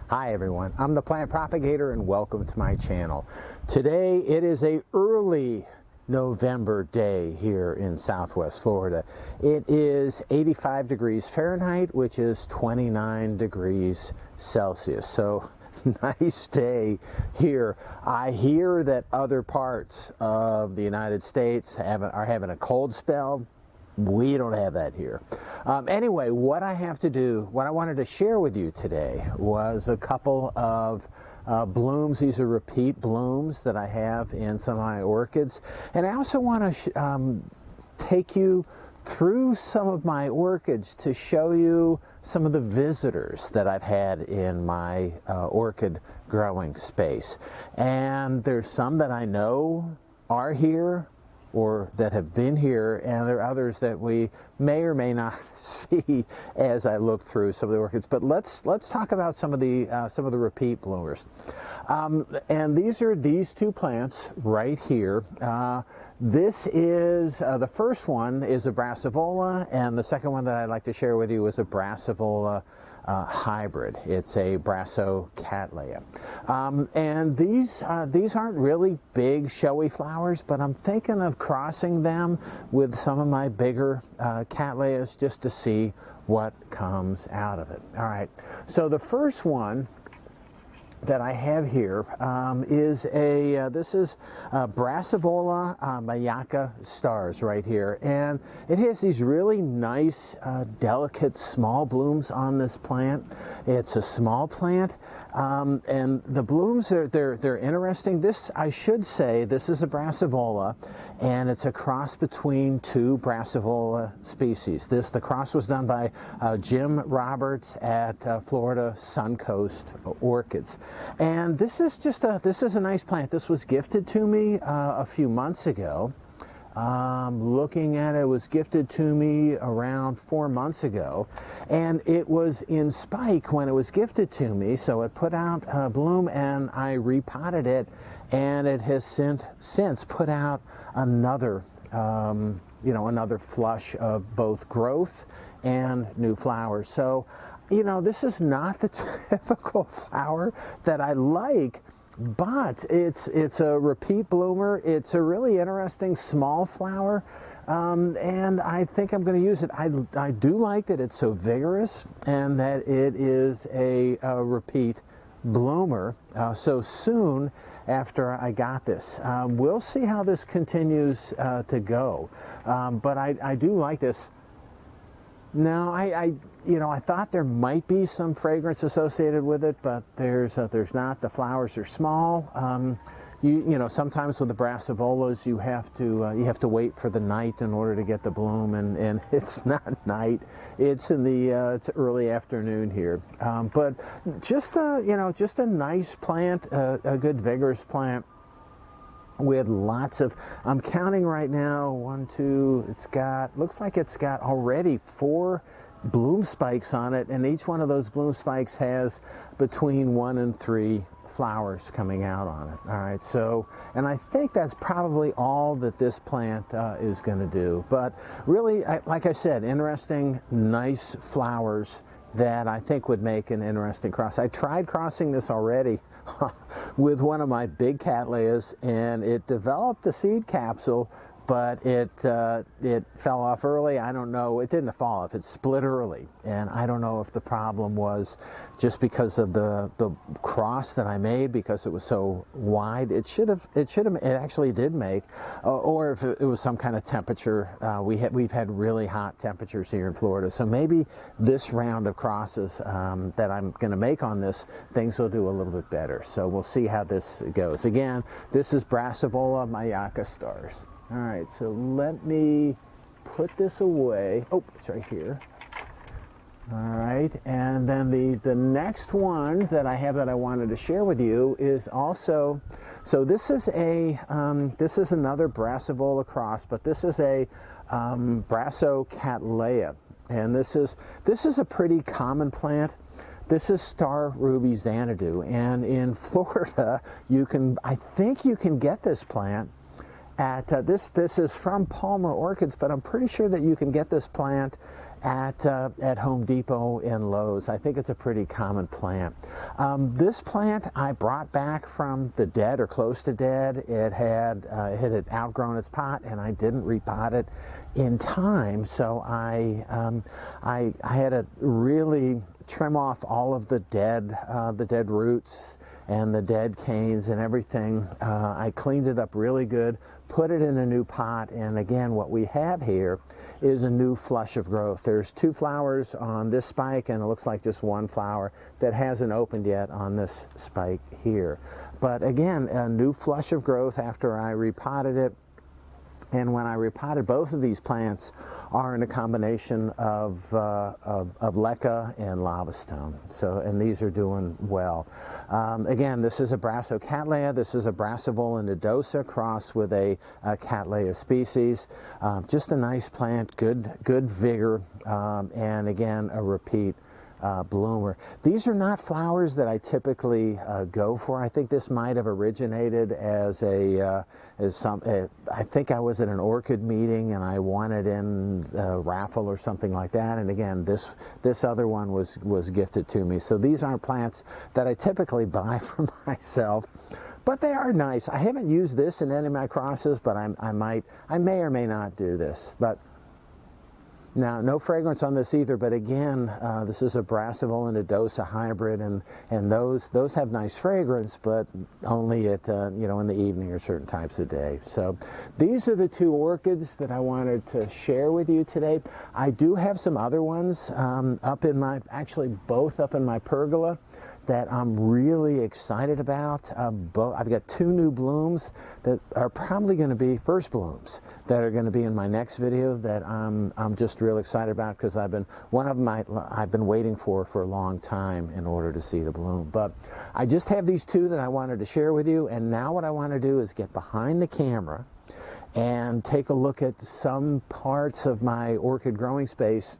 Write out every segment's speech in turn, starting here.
Hi everyone, I'm the plant propagator and welcome to my channel. Today it is a early November day here in Southwest Florida. It is 85 degrees Fahrenheit, which is 29 degrees Celsius. So nice day here. I hear that other parts of the United States are having a cold spell. We don't have that here. Anyway, what I wanted to share with you today was a couple of blooms. These are repeat blooms that I have in some of my orchids. And I also want to take you through some of my orchids to show you some of the visitors that I've had in my orchid growing space. And there's some that I know are here or that have been here, and there are others that we may or may not see as I look through some of the orchids. But let's talk about some of the repeat bloomers. And these are these two plants right here. This is the first one is a Brassivola, and the second one that I'd like to share with you is a Brassivola hybrid. It's a Brassocattleya. And these aren't really big showy flowers, but I'm thinking of crossing them with some of my bigger Cattleyas just to see what comes out of it. All right, so the first one that I have here is this is Brassivola Myakka Stars right here, and it has these really nice delicate small blooms on this plant. It's a small plant, and the blooms they're interesting. This, I should say, this is a Brassivola, and it's a cross between two Brassivola species. The cross was done by Jim Roberts at Florida Suncoast Orchids. And this is a nice plant. This was gifted to me a few months ago. Looking at it, was gifted to me around 4 months ago, and it was in spike when it was gifted to me, so it put out a bloom, and I repotted it, and it has since put out another another flush of both growth and new flowers. So this is not the typical flower that I like, but it's a repeat bloomer. It's a really interesting small flower, and I think I'm going to use it. I do like that it's so vigorous and that it is a repeat bloomer so soon after I got this. We'll see how this continues to go, but I do like this. Now, I thought there might be some fragrance associated with it, but there's not. The flowers are small. Sometimes with the Brassivolas you have to wait for the night in order to get the bloom, and it's not night. It's in it's early afternoon here. But just a nice plant, a good vigorous plant. With lots of, I'm counting right now, 1, 2, looks like it's got already 4 bloom spikes on it, and each one of those bloom spikes has between 1 and 3 flowers coming out on it. All right, so, and I think that's probably all that this plant is going to do. But really, like I said, interesting, nice flowers that I think would make an interesting cross. I tried crossing this already with one of my big Cattleyas, and it developed a seed capsule, but it fell off early. I don't know. It didn't fall off. It split early, and I don't know if the problem was just because of the cross that I made, because it was so wide. It actually did make, or if it was some kind of temperature. We've had really hot temperatures here in Florida, so maybe this round of crosses that I'm going to make on this, things will do a little bit better. So we'll see how this goes. Again, this is Brassivola Myakka Stars. All right, so let me put this away. Oh, it's right here. All right, and then the next one that I have that I wanted to share with you is also, so this is another Brassivola cross, but this is a Brassocattleya, and this is a pretty common plant. This is star Ruby Xanadu, and in Florida I think you can get this plant at this is from Palmer Orchids, but I'm pretty sure that you can get this plant at Home Depot and Lowe's. I think it's a pretty common plant. This plant I brought back from the dead or close to dead. It had outgrown its pot, and I didn't repot it in time, so I had to really trim off all of the dead roots and the dead canes and everything. I cleaned it up really good, put it in a new pot, and again, what we have here is a new flush of growth. There's 2 flowers on this spike, and it looks like just 1 flower that hasn't opened yet on this spike here. But again, a new flush of growth after I repotted it. And when I repotted, both of these plants are in a combination of leca and lava stone. So, and these are doing well. Again, this is a Brassicattleya. This is a Brassivola nodosa crossed with a Cattleya species. Just a nice plant, good vigor, and again, a repeat bloomer. These are not flowers that I typically go for. I think this might have originated as I think I was at an orchid meeting and I won it in a raffle or something like that. And again, this other one was gifted to me. So these aren't plants that I typically buy for myself, but they are nice. I haven't used this in any of my crosses, but I may or may not do this. But now, no fragrance on this either, but again, this is a Brassivola nodosa hybrid, and those have nice fragrance, but only at in the evening or certain types of day. So these are the 2 orchids that I wanted to share with you today. I do have some other ones actually both up in my pergola that I'm really excited about. I've got 2 new blooms that are probably going to be first blooms that are going to be in my next video that I'm just real excited about, because one of them I've been waiting for a long time in order to see the bloom. But I just have these 2 that I wanted to share with you, and now what I want to do is get behind the camera and take a look at some parts of my orchid growing space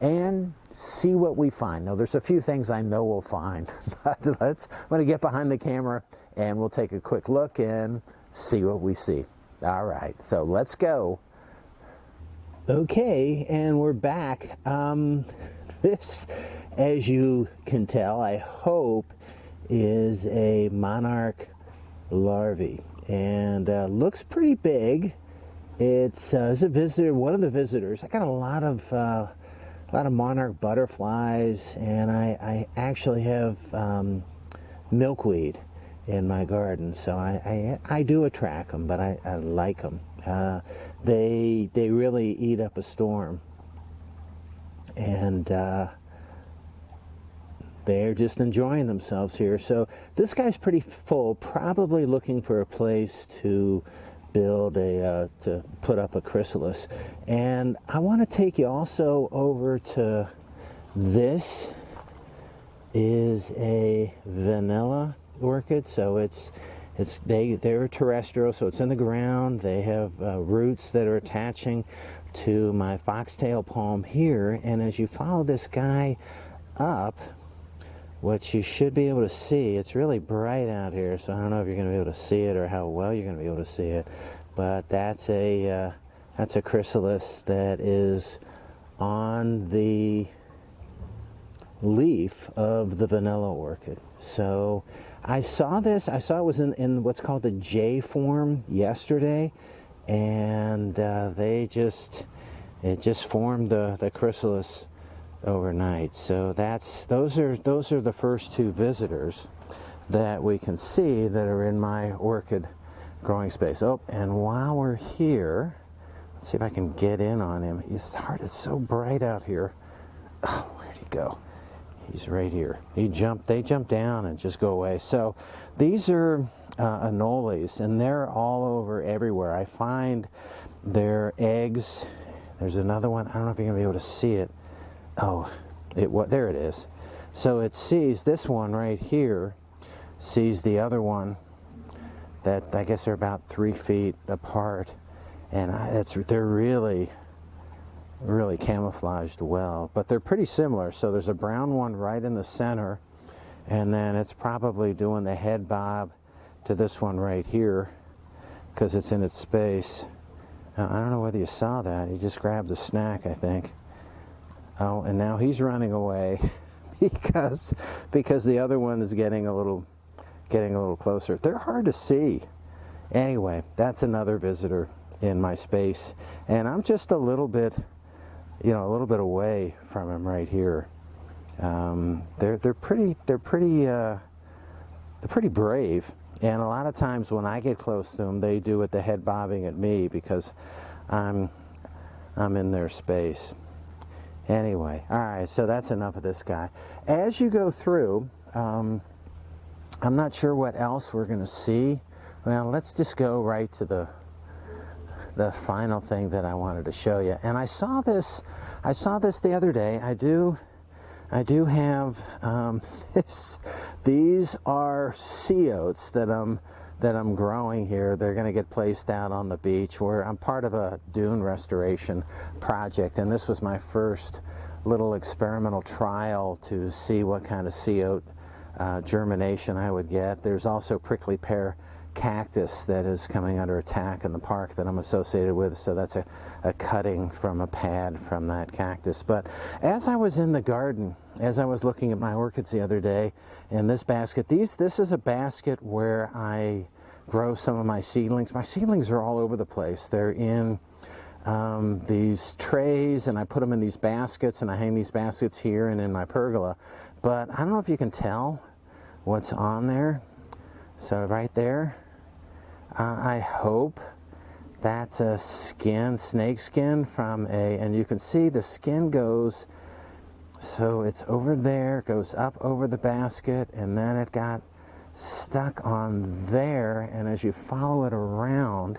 and see what we find. Now, there's a few things I know we'll find, but I'm going to get behind the camera and we'll take a quick look and see what we see. All right, so let's go. Okay, and we're back. This, as you can tell, I hope, is a monarch larvae, and looks pretty big. It's a visitor, one of the visitors. I got a lot of monarch butterflies, and I actually have milkweed in my garden, so I do attract them, but I like them. They really eat up a storm, and they're just enjoying themselves here. So this guy's pretty full, probably looking for a place to build to put up a chrysalis. And I want to take you also over to this is a vanilla orchid. So they're terrestrial, so it's in the ground. They have roots that are attaching to my foxtail palm here, and as you follow this guy up, what you should be able to see, it's really bright out here, so I don't know if you're going to be able to see it or how well you're going to be able to see it, but that's a chrysalis that is on the leaf of the vanilla orchid. So I saw it was in what's called the J form yesterday, and it just formed the chrysalis overnight. So those are the first 2 visitors that we can see that are in my orchid growing space. Oh, and while we're here, let's see if I can get in on him. His heart is so bright out here. Oh, where'd he go? He's right here. They jump down and just go away. So these are anoles, and they're all over everywhere. I find their eggs. There's another one. I don't know if you're gonna be able to see it. Oh, there it is. So it sees this one right here, sees the other one that I guess they're about 3 feet apart, and they're really camouflaged well, but they're pretty similar. So there's a brown one right in the center, and then it's probably doing the head bob to this one right here because it's in its space. I don't know whether you saw that. He just grabbed a snack, I think. Oh, and now he's running away because the other one is getting a little closer. They're hard to see. Anyway, that's another visitor in my space, and I'm just a little bit, you know, a little bit away from him right here. They're pretty brave, and a lot of times when I get close to them, they do with the head bobbing at me because I'm in their space. Anyway, all right, so that's enough of this guy. As you go through, I'm not sure what else we're going to see. Well, let's just go right to the final thing that I wanted to show you. And I saw this the other day. I do have these are sea oats that I'm growing here. They're going to get placed out on the beach where I'm part of a dune restoration project, and this was my first little experimental trial to see what kind of sea oat germination I would get. There's also prickly pear cactus that is coming under attack in the park that I'm associated with, so that's a cutting from a pad from that cactus. But as I was in the garden, as I was looking at my orchids the other day, in this basket, this is a basket where I grow some of my seedlings. My seedlings are all over the place. They're in these trays, and I put them in these baskets, and I hang these baskets here and in my pergola. But I don't know if you can tell what's on there. So right there, I hope that's a skin, snake skin from and you can see the skin goes, so it's over there, goes up over the basket, and then it got stuck on there, and as you follow it around,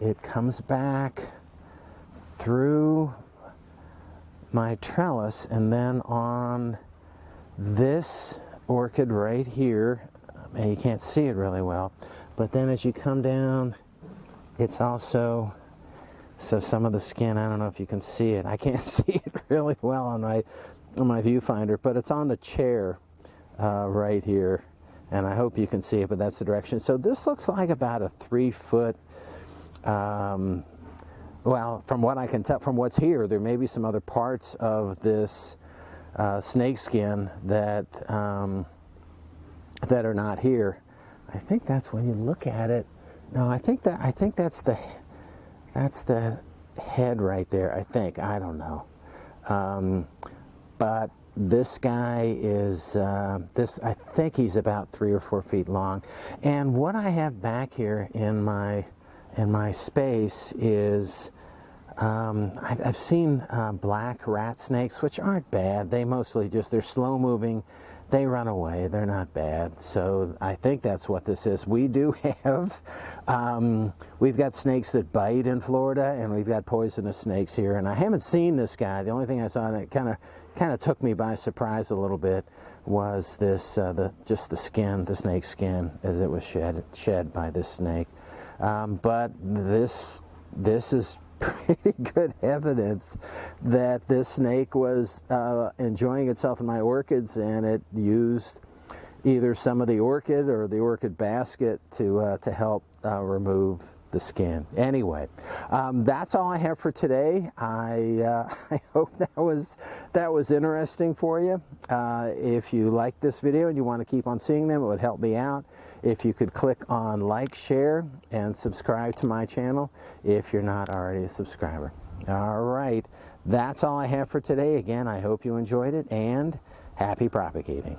it comes back through my trellis, and then on this orchid right here, and you can't see it really well, but then as you come down, it's also, so some of the skin, I don't know if you can see it, I can't see it really well on my viewfinder, but it's on the chair right here, and I hope you can see it, but that's the direction. So this looks like about a 3-foot, well, from what I can tell, from what's here, there may be some other parts of this snake skin that that are not here. I think that's when you look at it. No, I think that's the head right there. I don't know. But this guy is I think he's about 3 or 4 feet long. And what I have back here in my space is I've seen black rat snakes, which aren't bad. They mostly they're slow moving. They run away. They're not bad. So I think that's what this is. We do have, we've got snakes that bite in Florida, and we've got poisonous snakes here. And I haven't seen this guy. The only thing I saw that kind of took me by surprise a little bit was this, just the skin, the snake skin, as it was shed by this snake. But this is pretty good evidence that this snake was enjoying itself in my orchids, and it used either some of the orchid or the orchid basket to help remove the skin. Anyway, that's all I have for today. I hope that was interesting for you. If you like this video and you want to keep on seeing them, it would help me out if you could click on like, share, and subscribe to my channel if you're not already a subscriber. All right, that's all I have for today. Again, I hope you enjoyed it, and happy propagating.